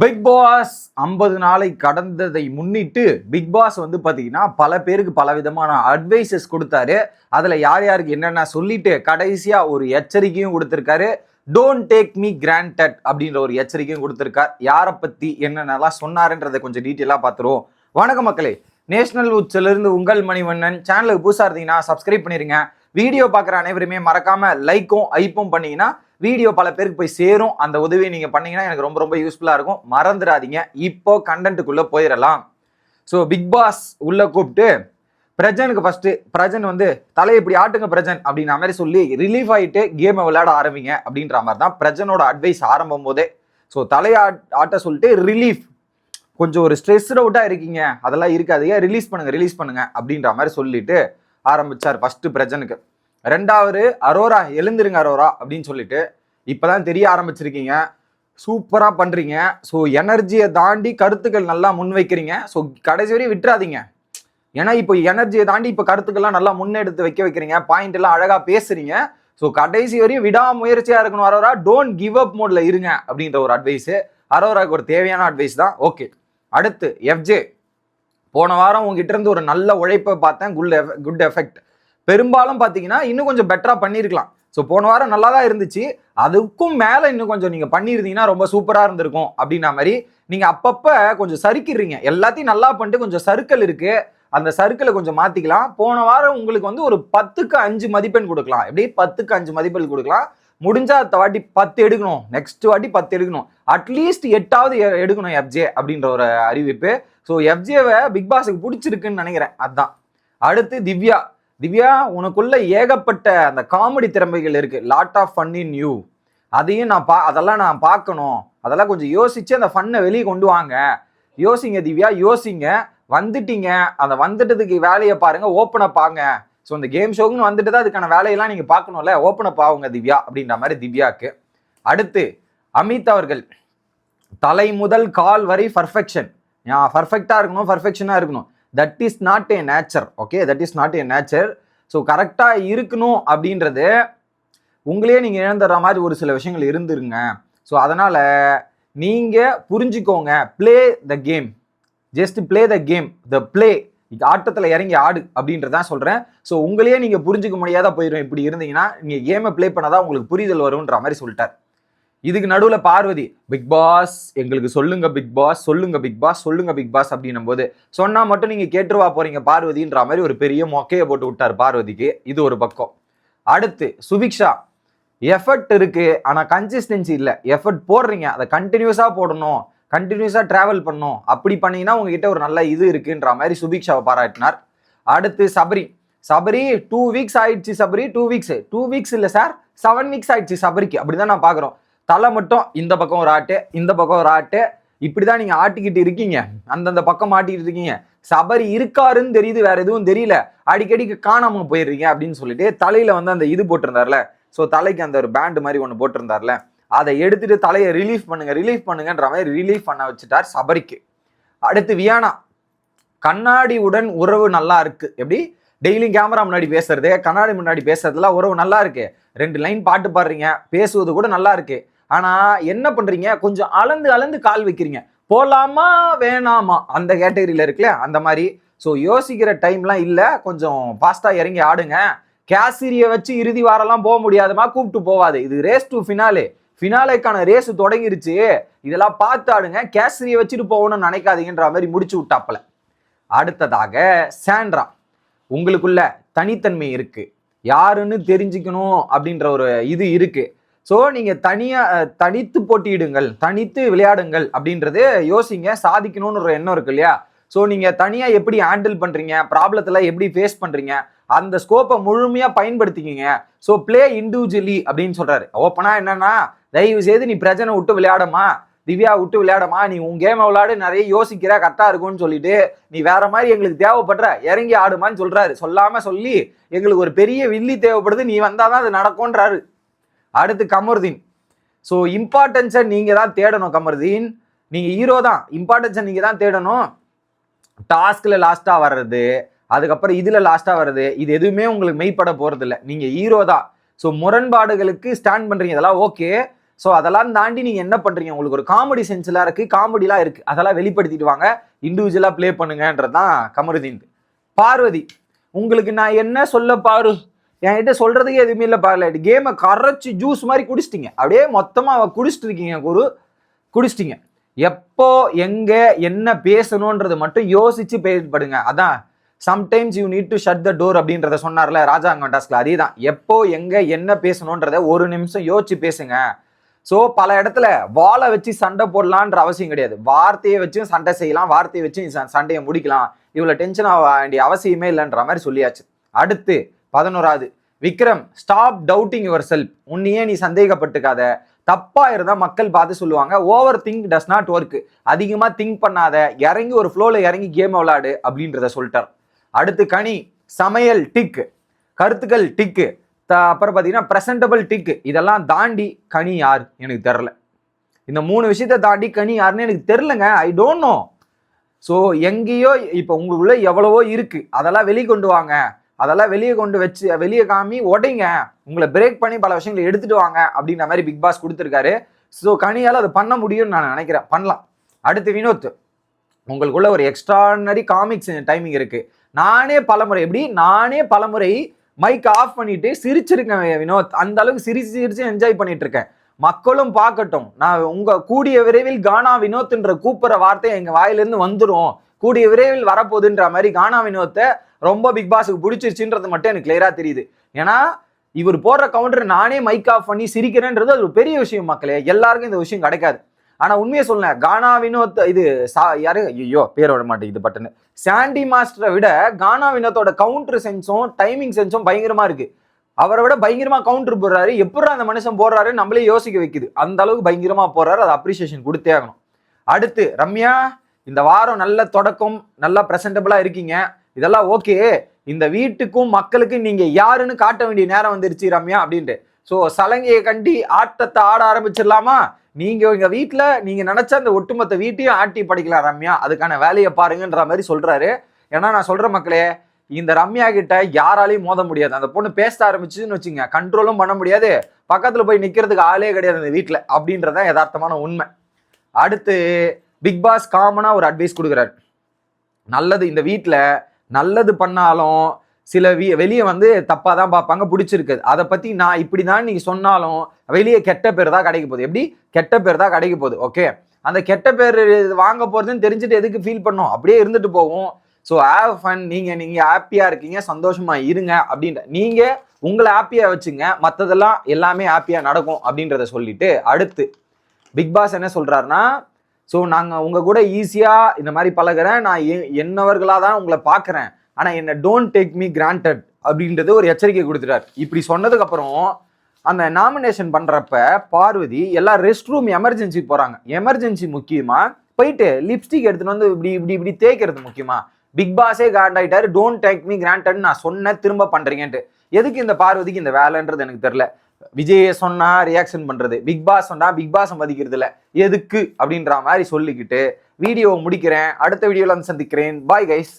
Big pass 50 நாளை கடந்ததை முன்னிட்டு big pass வந்து பாத்தீங்கன்னா பல பேருக்கு பல விதமான அட்வைசஸ் கொடுத்தாரு. அதுல யார் யாருக்கு என்னென்ன சொல்லிட்டு கடைசியா ஒரு எச்சரிக்கையும் கொடுத்திருக்காரு. டோன்ட் டேக் மீ கிராண்டட் அப்படின்ற ஒரு எச்சரிக்கையும் கொடுத்திருக்கார். யாரை பத்தி என்னென்னலாம் சொன்னாருன்றதை கொஞ்சம் டீட்டெயிலா பார்த்துருவோம். வணக்கம் மக்களே, நேஷனல் உட்ஸ்ல இருந்து உங்கள் மணிவண்ணன். சேனலுக்கு புதுசா இருந்தீங்கன்னா சப்ஸ்கிரைப் பண்ணிருங்க. வீடியோ பார்க்குற அனைவருமே மறக்காம லைக்கும் ஐப்பும் பண்ணீங்கன்னா வீடியோ பல பேருக்கு போய் சேரும். அந்த உதவியை நீங்க பண்ணீங்கன்னா எனக்கு ரொம்ப ரொம்ப யூஸ்ஃபுல்லா இருக்கும். மறந்துடாதீங்க. இப்போ கண்டென்ட்டுக்குள்ள போயிடலாம். ஸோ பிக் பாஸ் உள்ள கூப்பிட்டு பிரஜனுக்கு ஃபர்ஸ்ட் பிரஜன் வந்து தலையை இப்படி ஆட்டுங்க பிரஜன் அப்படின்ற மாதிரி சொல்லி ரிலீஃப் ஆகிட்டு கேமை விளையாட ஆரம்பிங்க அப்படின்ற மாதிரி தான் பிரஜனோட அட்வைஸ் ஆரம்பம் போதே. ஸோ தலையை ஆட்ட சொல்லிட்டு ரிலீஃப், கொஞ்சம் ஒரு ஸ்ட்ரெஸ்ட் அவுட்டா இருக்கீங்க, அதெல்லாம் இருக்காதீங்க, ரிலீஸ் பண்ணுங்க அப்படின்ற மாதிரி சொல்லிட்டு ஆரம்பிச்சார் ஃபர்ஸ்ட் பிரஜனுக்கு. ரெண்டாவது அரோரா, எழுந்திருங்க அரோரா அப்படின்னு சொல்லிட்டு இப்பதான் தெரிய ஆரம்பிச்சிருக்கீங்க, சூப்பரா பண்றீங்க. ஸோ எனர்ஜியை தாண்டி கருத்துக்கள் நல்லா முன்வைக்கிறீங்க. ஸோ கடைசி வரையும் விட்டுறாதீங்க. ஏன்னா இப்போ எனர்ஜியை தாண்டி இப்போ கருத்துக்கள்லாம் நல்லா முன்னெடுத்து வைக்கிறீங்க, பாயிண்ட் எல்லாம் அழகா பேசுறீங்க. ஸோ கடைசி வரையும் விடாமுயற்சியா இருக்கணும் அரோரா, டோன்ட் கிவ் அப் மோட்ல இருங்க அப்படின்ற ஒரு அட்வைஸ் அரோராக்கு ஒரு தேவையான அட்வைஸ் தான். ஓகே, அடுத்து எஃப்ஜே. போன வாரம் உங்ககிட்ட இருந்து ஒரு நல்ல உழைப்பை பார்த்தேன், குட் எஃபெக்ட். பெரும்பாலும் பார்த்தீங்கன்னா இன்னும் கொஞ்சம் பெட்டரா பண்ணியிருக்கலாம். ஸோ போன வாரம் நல்லா தான் இருந்துச்சு, அதுக்கும் மேலே இன்னும் கொஞ்சம் நீங்கள் பண்ணியிருந்தீங்கன்னா ரொம்ப சூப்பராக இருந்திருக்கும் அப்படின்ற மாதிரி நீங்கள் அப்பப்போ கொஞ்சம் சறுக்கிடுறீங்க. எல்லாத்தையும் நல்லா பண்ணிட்டு கொஞ்சம் சறுக்கல் இருக்கு, அந்த சறுக்கலை கொஞ்சம் மாற்றிக்கலாம். போன வாரம் உங்களுக்கு வந்து ஒரு 10க்கு 5 மதிப்பெண் கொடுக்கலாம். எப்படி 10க்கு 5 மதிப்பெண் கொடுக்கலாம். முடிஞ்சா அடுத்த வாட்டி 10 எடுக்கணும், நெக்ஸ்ட் வாட்டி 10 எடுக்கணும், அட்லீஸ்ட் 8ஆவது எடுக்கணும் எஃப்ஜே அப்படின்ற ஒரு அறிவிப்பு. ஸோ எஃப்ஜேவை பிக் பாஸுக்கு பிடிச்சிருக்குன்னு நினைக்கிறேன். அதுதான். அடுத்து திவ்யா. திவ்யா, உனக்குள்ள ஏகப்பட்ட அந்த காமெடி திறமைகள் இருக்கு, lot of fun in you. அதையும் அதெல்லாம் நான் பார்க்கணும், அதெல்லாம் கொஞ்சம் யோசிச்சு அந்த ஃபன்னை வெளியே கொண்டு வாங்க. யோசிங்க திவ்யா, யோசிங்க. வந்துட்டீங்க, அந்த வந்துட்டதுக்கு வேலையை பாருங்க, ஓப்பன் அப் ஆங்க. ஸோ இந்த கேம் ஷோக்குன்னு வந்துட்டு தான் அதுக்கான வேலையெல்லாம் நீங்க பார்க்கணும்ல, ஓப்பன் அப் ஆகுங்க திவ்யா அப்படின்ற மாதிரி திவ்யாக்கு. அடுத்து அமித் அவர்கள், தலை முதல் கால் வரை பர்ஃபெக்ஷன். பர்ஃபெக்டா இருக்கணும், பர்ஃபெக்ஷனா இருக்கணும். That is not a nature. Okay, that is not a nature. So கரெக்டாக இருக்கணும் அப்படின்றது உங்களே நீங்கள் இழந்துடுற மாதிரி ஒரு சில விஷயங்கள் இருந்துருங்க. ஸோ அதனால் நீங்கள் புரிஞ்சுக்கோங்க, play the game, just play the game, the play, ஆட்டத்தில் இறங்கி ஆடு அப்படின்றதான் சொல்கிறேன். ஸோ உங்களையே நீங்கள் புரிஞ்சுக்க முடியாத போயிடும். இப்படி இருந்தீங்கன்னா நீங்கள் கேமை பிளே பண்ணாதான் உங்களுக்கு புரிதல் வரும்ன்ற மாதிரி சொல்லிட்டார். இதுக்கு நடுவில் பார்வதி, பிக் பாஸ் எங்களுக்கு சொல்லுங்க பிக் பாஸ், சொல்லுங்க பிக் பாஸ், சொல்லுங்க பிக் பாஸ் அப்படின்னும் போது சொன்னா மட்டும் நீங்க கேட்டுருவா போறீங்க பார்வதின்ற மாதிரி ஒரு பெரிய மொக்கையை போட்டு விட்டார் பார்வதிக்கு. இது ஒரு பக்கம். அடுத்து சுபிக்ஷா, எஃபர்ட் இருக்கு ஆனா கன்சிஸ்டன்சி இல்லை. எஃபர்ட் போடுறீங்க, அதை கண்டினியூஸா போடணும், கண்டினியூஸா டிராவல் பண்ணணும், அப்படி பண்ணீங்கன்னா உங்ககிட்ட ஒரு நல்ல இது இருக்குன்ற மாதிரி சுபிக்ஷாவை பாராட்டினார். அடுத்து சபரி. சபரி 2 வீக்ஸ் ஆயிடுச்சு. சபரி 2 வீக்ஸ் இல்லை சார், 7 வீக்ஸ் ஆயிடுச்சு சபரிக்கு. அப்படிதான் நான் பாக்குறோம். தலை மட்டும் இந்த பக்கம் ஒரு ஆட்டு, இந்த பக்கம் ஒரு ஆட்டு, இப்படிதான் நீங்க ஆட்டிக்கிட்டு இருக்கீங்க, அந்தந்த பக்கம் ஆட்டிக்கிட்டு இருக்கீங்க. சபரி இருக்காருன்னு தெரியுது, வேற எதுவும் தெரியல, அடிக்கடிக்கு காணாம போயிடுறீங்க அப்படின்னு சொல்லிட்டு தலையில வந்து அந்த இது போட்டிருந்தார்ல, ஸோ தலைக்கு அந்த ஒரு பேண்ட் மாதிரி ஒன்று போட்டிருந்தார்ல, அதை எடுத்துட்டு தலையை ரிலீஃப் பண்ணுங்கன்ற மாதிரி ரிலீஃப் பண்ண வச்சுட்டார் சபரிக்கு. அடுத்து வியானா, கண்ணாடியுடன் உறவு நல்லா இருக்கு. எப்படி டெய்லியும் கேமரா முன்னாடி பேசுறது, கண்ணாடி முன்னாடி பேசுறதுலாம் உறவு நல்லா இருக்கு. 2 லைன் பாட்டு பாடுறீங்க, பேசுவது கூட நல்லா இருக்கு. ஆனா என்ன பண்றீங்க, கொஞ்சம் அளந்து கால் வைக்கிறீங்க, போலாமா வேணாமா அந்த கேட்டகரியில இருக்குல்ல, அந்த மாதிரி. ஸோ யோசிக்கிற டைம்லாம் இல்லை, கொஞ்சம் ஃபாஸ்டா இறங்கி ஆடுங்க. கேசரியை வச்சு இறுதி வாரெல்லாம் போக முடியாதுமா, கூப்பிட்டு போவாது. இது ரேஸ் டு ஃபினாலே, ஃபினாலேக்கான ரேஸ் தொடங்கிருச்சு, இதெல்லாம் பார்த்து ஆடுங்க, கேசரியை வச்சுட்டு போகணும்னு நினைக்காதீங்கன்ற மாதிரி முடிச்சு விட்டாப்பல. அடுத்ததாக சாண்ட்ரா, உங்களுக்குள்ள தனித்தன்மை இருக்கு, யாருன்னு தெரிஞ்சுக்கணும் அப்படின்ற ஒரு இது இருக்கு. ஸோ நீங்க தனித்து போட்டியிடுங்கள், தனித்து விளையாடுங்கள் அப்படின்றது யோசிங்க, சாதிக்கணும்னு ஒரு எண்ணம் இருக்கு இல்லையா. ஸோ நீங்க தனியா எப்படி ஹேண்டில் பண்றீங்க, ப்ராப்ளத்துல எப்படி ஃபேஸ் பண்றீங்க, அந்த ஸ்கோப்பை முழுமையா பயன்படுத்திக்கிங்க. ஸோ பிளே இண்டிவிஜுவலி அப்படின்னு சொல்றாரு. ஓப்பனா என்னன்னா, தயவு செய்து நீ பிரச்சனை விட்டு விளையாடமா, திவ்யா விட்டு விளையாடமா, நீ உன் கேமை விளையாடு, நிறைய யோசிக்கிற, கரெக்டா இருக்கும்னு சொல்லிட்டு நீ வேற மாதிரி எங்களுக்கு தேவைப்படுற, இறங்கி ஆடுமான்னு சொல்றாரு. சொல்லாம சொல்லி எங்களுக்கு ஒரு பெரிய வில்லி தேவைப்படுது, நீ வந்தாதான் அது நடக்கும்ன்றாரு. அடுத்து கமருதீன். ஸோ இம்பார்ட்டன்ஸை நீங்க தான் தேடணும் கமருதீன், நீங்க ஹீரோ தான், இம்பார்ட்டன்ஸை நீங்க தான் தேடணும். டாஸ்க்ல லாஸ்டா வர்றது, அதுக்கப்புறம் இதுல லாஸ்டா வர்றது, இது எதுவுமே உங்களுக்கு மெய்ப்பட போறது இல்லை. நீங்க ஹீரோ தான். ஸோ முரண்பாடுகளுக்கு ஸ்டாண்ட் பண்றீங்க, இதெல்லாம் ஓகே. ஸோ அதெல்லாம் தாண்டி நீங்க என்ன பண்றீங்க, உங்களுக்கு ஒரு காமெடி சென்ஸ்லாம் இருக்கு, காமெடிலாம் இருக்கு, அதெல்லாம் வெளிப்படுத்திட்டு வாங்க, இண்டிவிஜுவலா ப்ளே பண்ணுங்கன்றதுதான் கமருதீன். பார்வதி, உங்களுக்கு நான் என்ன சொல்ல பாரு, என்கிட்ட சொல்றதுக்கு எதுவுமே இல்லை பாருல, கேமை கரைச்சி ஜூஸ் மாதிரி குடிச்சிட்டீங்க, அப்படியே மொத்தமா குடிச்சிட்டு இருக்கீங்க, குடிச்சிட்டீங்க. எப்போ எங்க என்ன பேசணும்ன்றது மட்டும் யோசிச்சு பேசப்படுங்க. அதான் sometimes you need to shut the door அப்படின்றத சொன்னார்ல ராஜாங்கம் டாஸ்க்ல, அதே தான். எப்போ எங்க என்ன பேசணுன்றத ஒரு நிமிஷம் யோசிச்சு பேசுங்க. ஸோ பல இடத்துல வாழை வச்சு சண்டை போடலான்ற அவசியம் கிடையாது, வார்த்தையை வச்சும் சண்டை செய்யலாம், வார்த்தையை வச்சு சண்டையை முடிக்கலாம், இவ்வளோ டென்ஷன் ஆக வேண்டிய அவசியமே இல்லைன்ற மாதிரி சொல்லியாச்சு. அடுத்து 11வது, Vikram, stop doubting yourself. உன்னையே நீ சந்தேகப்பட்டுக்காத, தப்பா இருந்தா மக்கள் பார்த்து சொல்லுவாங்க, overthink does not work. அதிகமா திங்க் பண்ணாத, இறங்கி ஒரு ஃப்ளோல இறங்கி கேம் விளையாடு அப்படின்றத சொல்லிட்டார். அடுத்து கனி, சமையல் டிக், கருத்துக்கள் டிக்கு, அப்புறம் பார்த்தீங்கன்னா ப்ரெசன்டபிள் டிக்கு. இதெல்லாம் தாண்டி கனி யார் எனக்கு தெரில. இந்த 3 விஷயத்தை தாண்டி கனி யாருன்னு எனக்கு தெரிலங்க, ஐ டோன்ட் நோ. ஸோ எங்கேயோ இப்போ உங்களுக்குள்ள எவ்வளவோ இருக்கு, அதெல்லாம் வெளியே கொண்டு வாங்க, அதெல்லாம் வெளியே கொண்டு வச்சு வெளியே காமி உடைங்க, உங்களை பிரேக் பண்ணி பல விஷயங்களை எடுத்துட்டு வாங்க அப்படின்ற மாதிரி பிக் பாஸ் கொடுத்துருக்காரு. ஸோ கனியால் அதை பண்ண முடியும்னு நான் நினைக்கிறேன், பண்ணலாம். அடுத்து வினோத், உங்களுக்குள்ள ஒரு எக்ஸ்ட்ரானரி காமிக்ஸ் டைமிங் இருக்கு. நானே பலமுறை மைக் ஆஃப் பண்ணிட்டு சிரிச்சிருக்கேன் வினோத், அந்த அளவுக்கு சிரிச்சு என்ஜாய் பண்ணிட்டு இருக்கேன். மக்களும் பார்க்கட்டும், நான் உங்க கூடிய விரைவில் கானா வினோத்ன்ற கூப்பிடுற வார்த்தை எங்க வாயிலிருந்து வந்துடும், கூடிய விரைவில் வரப்போகுதுன்ற மாதிரி கானா வினோத்தை ரொம்ப பிக் பாஸுக்கு பிடிச்சிருச்சுன்றது மட்டும் எனக்கு கிளியரா தெரியுது. ஏன்னா இவர் போடுற கவுண்டர் நானே மைக் ஆஃப் பண்ணி சிரிக்கிறேன்றது அது ஒரு பெரிய விஷயம் மக்களே, எல்லாருக்கும் இந்த விஷயம் கிடைக்காது. ஆனா உண்மையை சொல்ல, கானா வினோத் இது யாரு, ஐயோ பேர் விட மாட்டேங்குது பட்டுன்னு, சாண்டி மாஸ்டரை விட கானா வினோத்தோட கவுண்டர் சென்ஸும் டைமிங் சென்ஸும் பயங்கரமா இருக்கு. அவரை விட பயங்கரமா கவுண்டர் போடுறாரு, எப்படி அந்த மனுஷன் போடுறாரு நம்மளே யோசிக்க வைக்குது, அந்த அளவுக்கு பயங்கரமா போடுறாரு, அது அப்ரிசியேஷன் கொடுத்தே ஆகணும். அடுத்து ரம்யா, இந்த வாரம் நல்ல தொடக்கம், நல்லா பிரசன்டபிளா இருக்கீங்க, இதெல்லாம் ஓகே. இந்த வீட்டுக்கும் மக்களுக்கும் நீங்க யாருன்னு காட்ட வேண்டிய நேரம் வந்துருச்சு ரம்யா அப்படின்ட்டு. ஸோ சலங்கையை கண்டி ஆட்டத்தை ஆட ஆரம்பிச்சிடலாமா? நீங்க எங்க வீட்டுல நீங்க நினைச்ச அந்த ஒட்டுமொத்த வீட்டையும் ஆட்டி படிக்கலாம் ரம்யா, அதுக்கான வேலையை பாருங்கன்ற மாதிரி சொல்றாரு. ஏன்னா நான் சொல்ற மக்களே, இந்த ரம்யா கிட்ட யாராலையும் மோத முடியாது. அந்த பொண்ணு பேச ஆரம்பிச்சுன்னு வச்சுங்க, கண்ட்ரோலும் பண்ண முடியாது, பக்கத்துல போய் நிக்கிறதுக்கு ஆளே கிடையாது இந்த வீட்டுல, அப்படின்றதான் யதார்த்தமான உண்மை. அடுத்து பிக் பாஸ் காமனா ஒரு அட்வைஸ் கொடுக்குறாரு. நல்லது, இந்த வீட்டுல நல்லது பண்ணாலும் சில வெளியே வந்து தப்பா தான் பார்ப்பாங்க, பிடிச்சிருக்குது, அதை பத்தி நான் இப்படிதான் நீங்க சொன்னாலும் வெளியே கெட்ட பேர் தான் கிடைக்க போகுது. எப்படி கெட்ட பேர் தான் கிடைக்க போகுது, ஓகே? அந்த கெட்ட பேர் வாங்க போறதுன்னு தெரிஞ்சுட்டு எதுக்கு ஃபீல் பண்ணோம், அப்படியே இருந்துட்டு போகும். ஸோ ஹேவ் ஃபன், நீங்க ஹாப்பியா இருக்கீங்க, சந்தோஷமா இருங்க அப்படின்ற, நீங்க உங்களை ஹாப்பியா வச்சுங்க, மற்றதெல்லாம் எல்லாமே ஹாப்பியா நடக்கும் அப்படின்றத சொல்லிட்டு அடுத்து பிக் பாஸ் என்ன சொல்றாருன்னா, ஸோ நாங்கள் உங்க கூட ஈஸியா இந்த மாதிரி பழகிறேன், நான் என்னவர்களாக தான் உங்களை பார்க்குறேன், ஆனால் என்ன டோன்ட் டேக் மீ கிராண்டட் அப்படின்றது ஒரு எச்சரிக்கை கொடுத்துட்டார். இப்படி சொன்னதுக்கு அப்புறம் அந்த நாமினேஷன் பண்றப்ப பார்வதி எல்லாம் ரெஸ்ட் ரூம் எமர்ஜென்சி போறாங்க. எமர்ஜென்சி முக்கியமா, போயிட்டு லிப்ஸ்டிக் எடுத்துட்டு வந்து இப்படி தேய்க்கிறது முக்கியமா? பிக் பாஸே காண்டாயிட்டாரு, டோன்ட் டேக் மீ கிராண்டட் நான் சொன்ன திரும்ப பண்றீங்கன்ட்டு. எதுக்கு இந்த பார்வதிக்கு இந்த வேலைன்றது எனக்கு தெரியல. விஜயை சொன்னா ரியாக்ஷன் பண்றது, பிக் பாஸ் சொன்னா பிக் பாஸ் மதிக்கிறது இல்லை, எதுக்கு அப்படின்ற மாதிரி சொல்லிக்கிட்டு வீடியோவை முடிக்கிறேன். அடுத்த வீடியோல வந்து சந்திக்கிறேன். Bye guys.